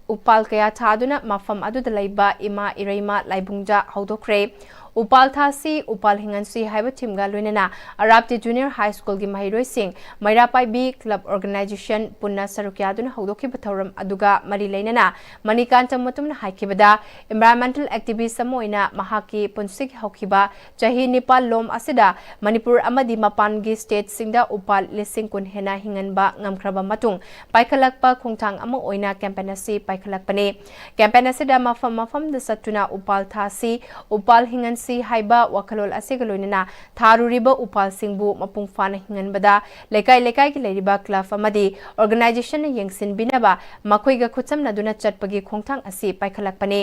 S1: upal kaya thaduna mafam adu dalaiba ima iraima laibungja haudokre upal thasi upal hingansi haiba timga loinana Arabti Junior High School gi mahiroi sing Mairapai B Club Organization punna sarukya duna haudokhi bathoram aduga mari leinana Manikanta matumna haikibada environmental activist samoina mahaki punsik haukiba chahi Nepal lom asida Manipur amadi mapan gi state singda upal lising kun hena hinganba ngamkraba matung paikhalakpa khongthang ama oina campaign asi paikhalakpane campaign asida mafam da satuna upal thasi upal hingan si haiba wakalol asigaloinana tharuriba upal singbu mapung fana hinganbada lekai ki leiriba club amadi organization yengsin binaba makoiga khutsamna duna chatpagi khongthang asi paikhalakpane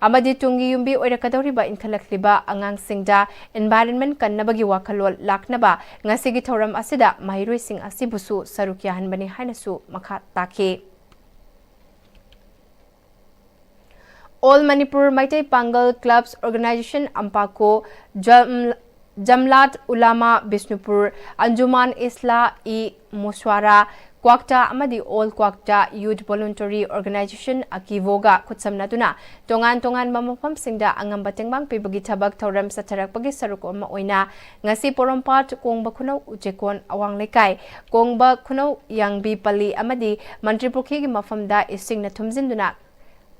S1: amadi tungi yumbi oirakadoriba inkhalakliba angang singda environment kannabagi wakalol laknaba ngasigi thoram asida mahiroi sing asibusu sarukya hanbani hainasu makha takhe All Manipur Maitai Pangal Clubs Organization Ampako Jamlat Ulama Bisnupur Anjuman Isla E Muswara Kwakta Amadi All Kwakta Youth Voluntary Organization Akivoga Kutsamna Duna Tongan Mamapam Singda Angam Batengbang Pibagi Tabak Thoram Satarak Pagi Saruk Oma Oina Ngasi Porompat Kongba Kuno Ujekon Awang Lekai Kongba Kuno Yang Bi Pali Amadi Mantripurki Mafamda Ising Natumzin Duna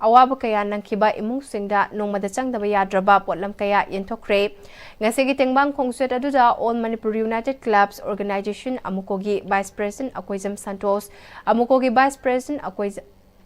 S1: awaba kaya nangkiba imung singda nongmada changdaba yadraba potlam kaya yenthokre ngasigi tengbang khongsuet aduda All Manipur United Clubs Organization amukogi Vice President Akoizam Santos amukogi Vice President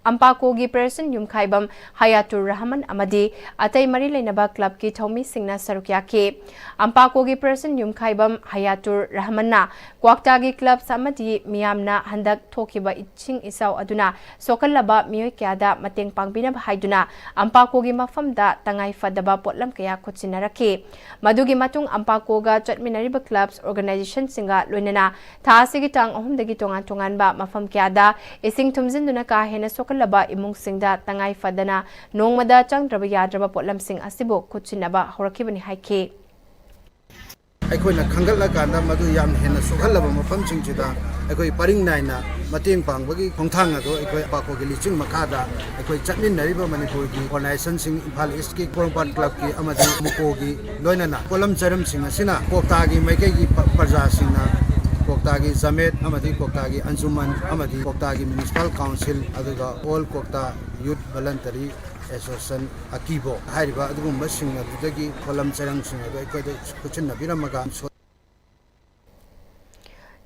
S1: Ampakogi President Yumkhaibam Hayatur Rahman amadi atai mari leinaba club ki thomi singna sarukya ke Ampakogi President Yumkhaibam Hayatur Rahmanna Kwaktagi club samadi miyamna handak thokiba iching isaw aduna sokallaba miyoi kyada mateng pangbina haiduna Ampakogi mafamda tangai fadaba potlam kaya khutsinarake madugi matung Ampakoga chatminariba clubs organization singa loinana thasigi tang ahumdagi tongan ba mafam kyada ising thumjinduna ka hena laba imung singda tangai fadana nongmada changdraba yadraba potlam sing asibo khutsinaba horakibani haike
S7: ꯑꯩꯈꯣꯏꯅ ꯈꯪꯒꯠꯂꯀꯥꯟꯗ ꯃꯗꯨ ꯌꯥꯝ ꯍꯦꯟꯅ ꯁꯣꯛꯍꯜꯂꯕ ꯃꯐꯝꯁꯤꯡꯁꯤꯗ ꯑꯩꯈꯣꯏ ꯄꯔꯤꯡ ꯅꯥꯏꯅ ꯃꯇꯦꯡ ꯄꯥꯡꯕꯒꯤ ꯈꯣꯡꯊꯥꯡ ꯑꯗꯨ ꯑꯩꯈꯣꯏ ꯑꯄꯥꯛꯄꯒꯤ ꯂꯤꯆꯤꯡ ꯃꯈꯥꯗ ꯑꯩꯈꯣꯏ ꯆꯠꯃꯤꯟꯅꯔꯤꯕ ꯃꯅꯤꯄꯨꯔꯒꯤ ꯑꯣꯔꯒꯅꯥꯏꯖꯦꯁꯟꯁꯤꯡ ꯏꯝꯐꯥꯜ ꯏꯁꯀꯤ ꯄꯣꯔꯣꯝꯄꯥꯠ ꯀ꯭ꯂꯕꯀꯤ ꯑꯃꯗꯤ ꯃꯨꯀꯣꯒꯤ ꯂꯣꯏꯅꯅ ꯄꯣꯠꯂꯝ ꯆꯔꯝꯁꯤꯡ ꯑꯁꯤꯅ ꯀꯣꯛꯇꯥꯒꯤ ꯃꯥꯏꯀꯩꯒꯤ ꯄ꯭ꯔꯖꯥꯁꯤꯡꯅ Koktagi Zamet amadi Koktagi Anjuman amadi Koktagi Municipal Council aduga All Kokta Youth Voluntary Association Akibo hariba adugumba singa dudagi kolam charang singa do ekoida kuchinna biramaga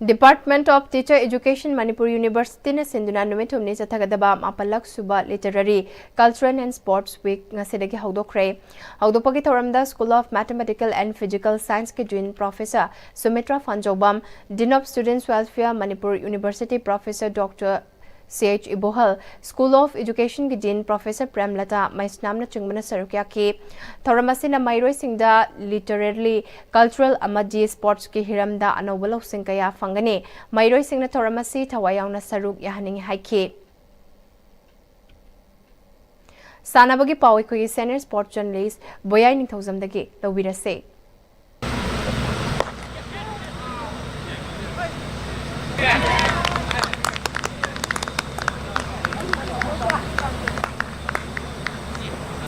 S1: Department of Teacher Education Manipur University na sinduna numitum ni chathagadaba mapalak suba literary cultural and sports week ngasidagi haudokre haudopagi thoramda School of Mathematical and Physical Science ke Dean Professor Sumitra Fanjobam Dean of Students Welfare Manipur University Professor Dr. CH Ibohal School of Education ki Dean Professor Premlata Maisnamna chungmana sarukya ke thoramasina mairoi singda literary cultural amadi sports ki hiramda anobalo singkaya fangane mairoi singna thoramasi thawayangna saruk yahaning haike sanabagi pawi ko senior sports journalist Boyai Ningthozamdagi lawirase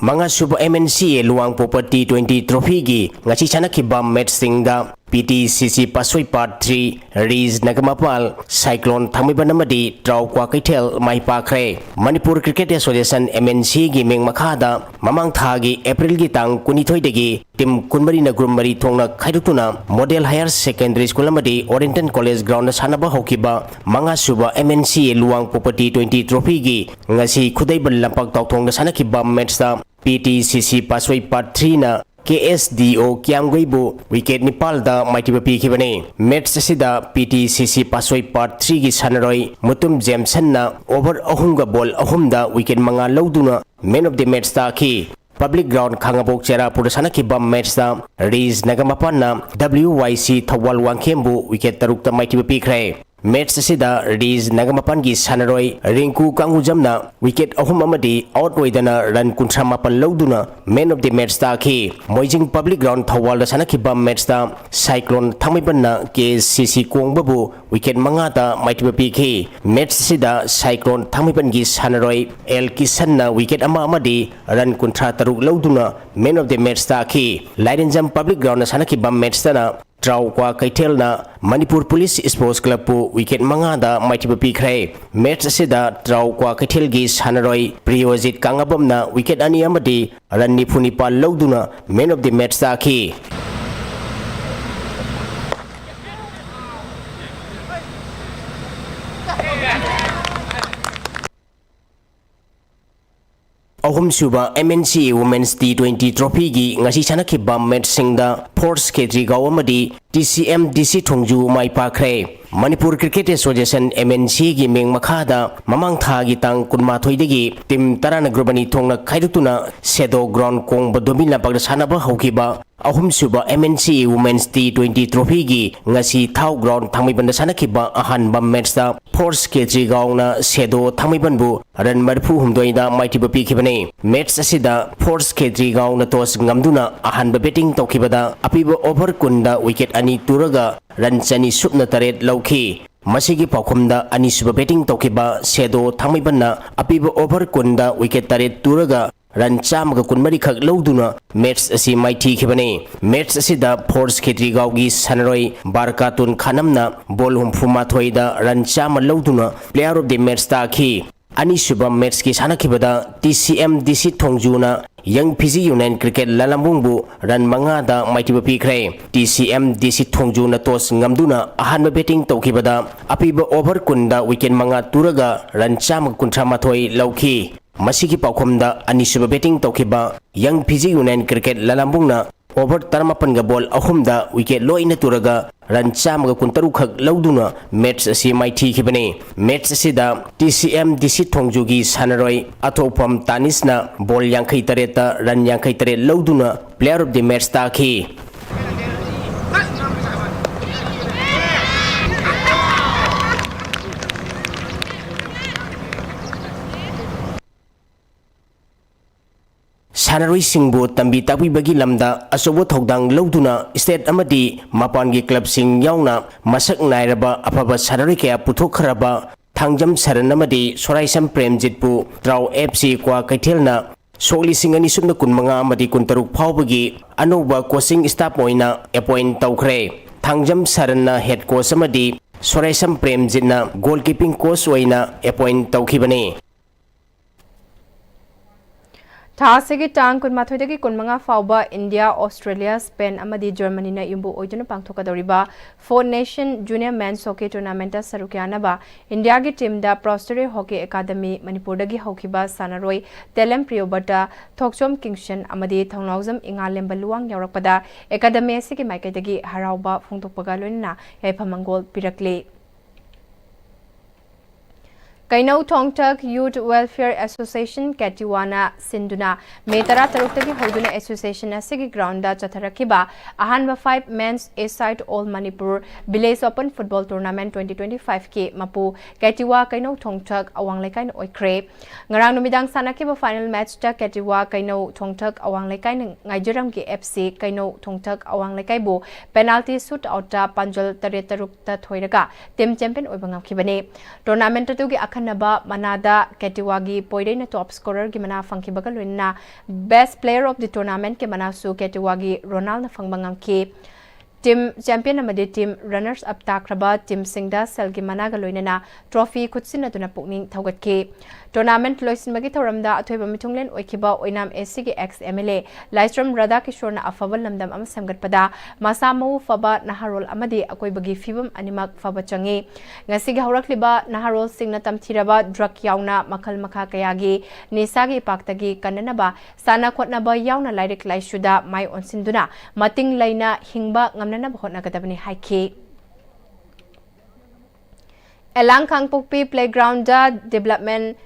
S16: Manga suba MNC Luangpopa T20 trophy gi ngasi sanakhiba match singda PTCC Pasoi Part 3 Riz Nagamapal Cyclone Thamibanamadi Trau Kwa Kaitel Mai Pakre Manipur Cricket Association MNC gi meng makhada mamang thagi April gi tang kunithoi degi tim kunmari na group mari thongna khaidutuna Model Higher Secondary School amadi Oriental College ground sanaba hokiba manga suba MNC Luangpopa T20 trophy gi ngasi khudai bal lampak tawthongna sanakhiba match da PTCC Pasoi Part 3 na KSDO Kiamgaibu wicket Nepal da Maitiba Pikibane match sida PTCC Pasoi Part 3 gi sanaroi Mutum Jameson na over ahunga ball ahumda wicket manga lauduna man of the match ta ki public ground Khangabok Chera Purasana Kibam match da Riz Nagamapan na WYC Thawal Wangkhembu wicket tarukta Maitiba Pikre match sida Riz Nagamapan gi sanaroi Rinku Kangujamna wicket ahum amadi out oidana run kuntra mapan lauduna man of the match ta ki Moijing public ground Thawal da sanakhiba match da Cyclone Thamibanna KCC Kongbabu wicket mangata Maitiba Pikhi match sida Cyclone Thamiban gi sanaroi El Kisanna wicket ama amadi run kuntra taruk lauduna man of the match ta ki Laidenjam public ground da sanakhiba match da Trau Kwa Kaitel na Manipur Police Sports Club pu wicket mangada Maitiba Pikre match sida Trau Kwa Kaitel gi sanaroi Priyojit Kangabam na wicket ani amadi ranni phunipa lauduna man of the match ta ki Ahum suba MNC Women's T20 trophy gi ngasi sanakhiba match singda Force K3 gaw amadi TCM DC Thongju mai pakre Manipur Cricket Association MNC gi meng makhada mamang tha gi tang kunma thoidegi tim tarana grubani thongna khaidutuna Sedo ground kong bodomina pagda sanaba hokiba ahum suba MNC Women's T20 trophy gi ngasi thau ground thangmibanda sanakhiba ahanba match da Force K3 gawna Sedo thangmibanbu ran marfu humdoida Maitiba Pikibane match asida Force K3 gawna tos ngamduna ahanba batting tawkhibada apiba over kunda wicket ani turaga ran chani supna taret lawki masigi paukhumda ani suba batting tawkiba Sedo thangmibanna apiba over kunda wicket taret turaga ran chamaga kunmari khak lauduna match asi maiti khibane match asida Force K3 gawgi sanaroi Barkatun Khanamna ball humphuma thoida ran chama lauduna player of the match ta khi ani suba match ki sanakhibada TCM DC Thongjuna Young Fiji Union Cricket Lalambungbu ran manga da Maitiba Pikre TCM DC Thongjuna tos ngamduna ahanba batting tawkhibada apiba over kunda wicket manga turaga ran chama kuntra mathoi lauki masigi paukhumda anisuba batting tawkhiba Young Fiji Union Cricket Lalambungna over tarmapan ga ball ahumda wicket loina turaga ran chamaga kuntaru khak lauduna match asi maiti khibane match asida TCM DC Thongjugi sanaroi athopam Tanisna ball 53 ran 53 lauduna player of the match ta khi Sanaroi singbu tambi takwi bagi lamda asobo thodang lauduna state amadi mapangi club sing yauna masak nairaba apaba sanaroi kaya puthokharaba thangjam saran amadi Soraisam Premjitpu Trau FC Kwa Kaithelna soli singani sumna kunmanga amadi kuntaruk phawbagi anoba coaching staff oina appoint tawkhre thangjam saranna head coach amadi Soraisam Premjitna goalkeeping coach oina appoint tawkhibane
S1: Thasigi tang kun mathoidagi kunmanga fauba India, Australia, Spain amadi Germany na yumbu oijuna pangthokadoriba Four Nation Junior Men's Hockey Tournament sarukyanaba India gi team da Prostere Hockey Academy Manipur dagi hokiba sanaroi Telem Priyobata Thokchom Kingshan amadi Thonglauzam Ingalem Baluang yaurakpada Academy asigi maikaidagi harauba phongtokpaga loina yaiphamangol pirakle Kainau Thongtak Youth Welfare Association Katiwana Sinduna Metara Taruktagi Hoduna Association Asigi Ground da Chatharakiba Ahanba 5 Men's A-Side All Manipur Village Open Football Tournament 2025 ke Mapu Katiwa Kainau Thongtak Awang Laikai Oikre Ngarang numidang sanakiba final match ta Katiwa Kainau Thongtak Awang Laikai Ngaijiram ki FC Kainau Thongtak Awang Laikai bo penalty shoot out ta Panjal Tare Tarukta Thoiraga team champion oibangam kibane tournament tu gi अखनबा मनादा केटिवागी पोइरेना top scorer की मना फंखिबगा लोइना best player of the tournament के मनासु केटिवागी रोनाल्ड फंगबंगम की टीम चैंपियन अमदे टीम रनर्स अप ताख्रबा टीम सिंगदा सेल की मनागा लोइना ट्रॉफी खुदसिनदुना पुकनिंग थौगतके टूर्नामेंट लोइसिनबगी थौरमदा अथोइबा मिथुंगलेन ओइखिबा ओइनाम एसी के एक्स एमएलए लाइस्ट्रम राधा किशोरना अफबा लमदम अम समगतपदा मसा मऊ फबा नहारोल अमदे अकोइबगी फिबम अनिमक फबा चंगे ngasiga haurakliba naharol singna tamthiraba drug yauna makhal makha kayagi nisagi paktagi kananaba sana khotnaba yauna lairik laisuda mai onsinduna mating laina hingba ngamnana hotnagadabani haike Elang Khangpokpi Playground Development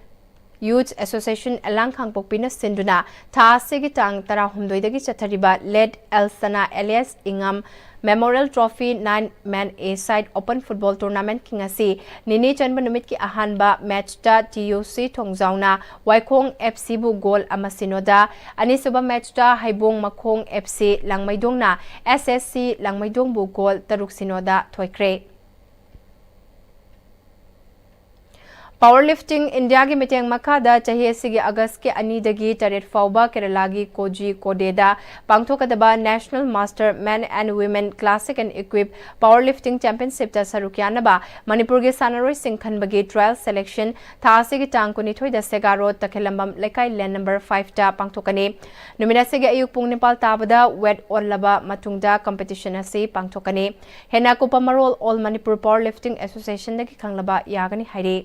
S1: Youth Association Elang Khangpokpi na sinduna tha sigi tang tara humdoidagi chathariba led Elsana Elias Ingam Memorial Trophy 9-man A-side Open Football Tournament kingasi nini chanba numit ki ahanba match ta TUC Thongjauna Waikhong FC bu goal amasinoda ani suba match ta Haibong Makhong FC Langmaidongna SSC Langmaidong bu goal taruk sinoda thoikre Powerlifting India की meeting मखादा चाहिए सिगे अगस्त के अनीदगी तरेट फाउबा केरलागी कोजी कोडेदा पांगथोकदबा national master man and women classic and equip powerlifting championship ता सरुकियानबा मणिपुर के सानरोय सिंखनबगी ट्रायल सिलेक्शन थासिगे टांग कुनिथोय द सेगारो तखेलंबम लेकाई लैंड नंबर 5 ता पांगथोकने नुमिनासिगे अयुक पुंग नेपाल ताबदा वेट ओलबा मतुंगदा कंपटीशन असी पांगथोकने हेना कुपमरोल ऑल मणिपुर पावरलिफ्टिंग एसोसिएशन दगी खंगलबा यागनी हाइरे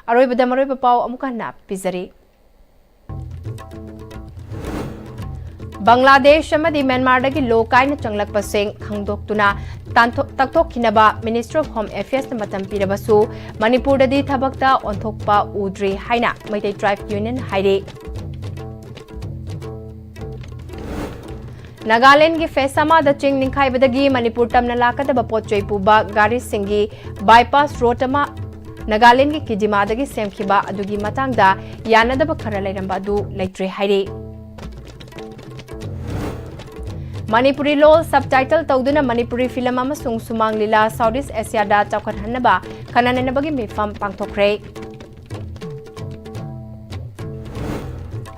S1: अरोइबदा मरोइबा पाव अमुकना पिजरी बांग्लादेश अमदी म्यांमार दगी लोकाइन चंगलकपसें खंगदोक्तुना तक्थोखिनबा मिनिस्टर ऑफ होम अफेयर्स मतम पिरबसु मणिपुर ददी थबकता ओंथोकपा उद्री हाइना मैतै ट्राइब यूनियन हाइरे नागालैंड की फेसामा द चिंग निखाइबदगी मणिपुर तमना लाकदबा पोचै पुबा गाड़ी सिंगी बाईपास रोड अमा नागालैंड की किजिमादगी सेमखिबा अदुगी मतंगदा यानदबा खरा लेरंबा अदु लेट्रे हाइरे मणिपुरी लोल सबटाइटल तौदुना मणिपुरी फिल्म अमसुंग सुमांग लीला साउथ ईस्ट एशिया दा चौखटहनबा खनानेनबगी मिफम पांगथोखरे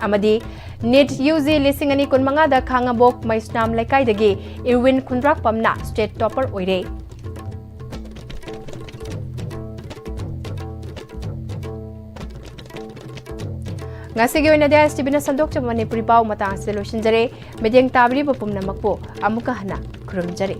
S1: अमदी नीट यूजी लिसिंग अनि कुनमंगा दा खांगाबोक मैस्नाम लेकाइदगी इरविन खुंद्राक पमना स्टेट टॉपर ओइरे ngasi oina da STB na sandok cha Manipuri pau matang se loishinjare medeng tabri bopum namakpo amuka hana khurumjare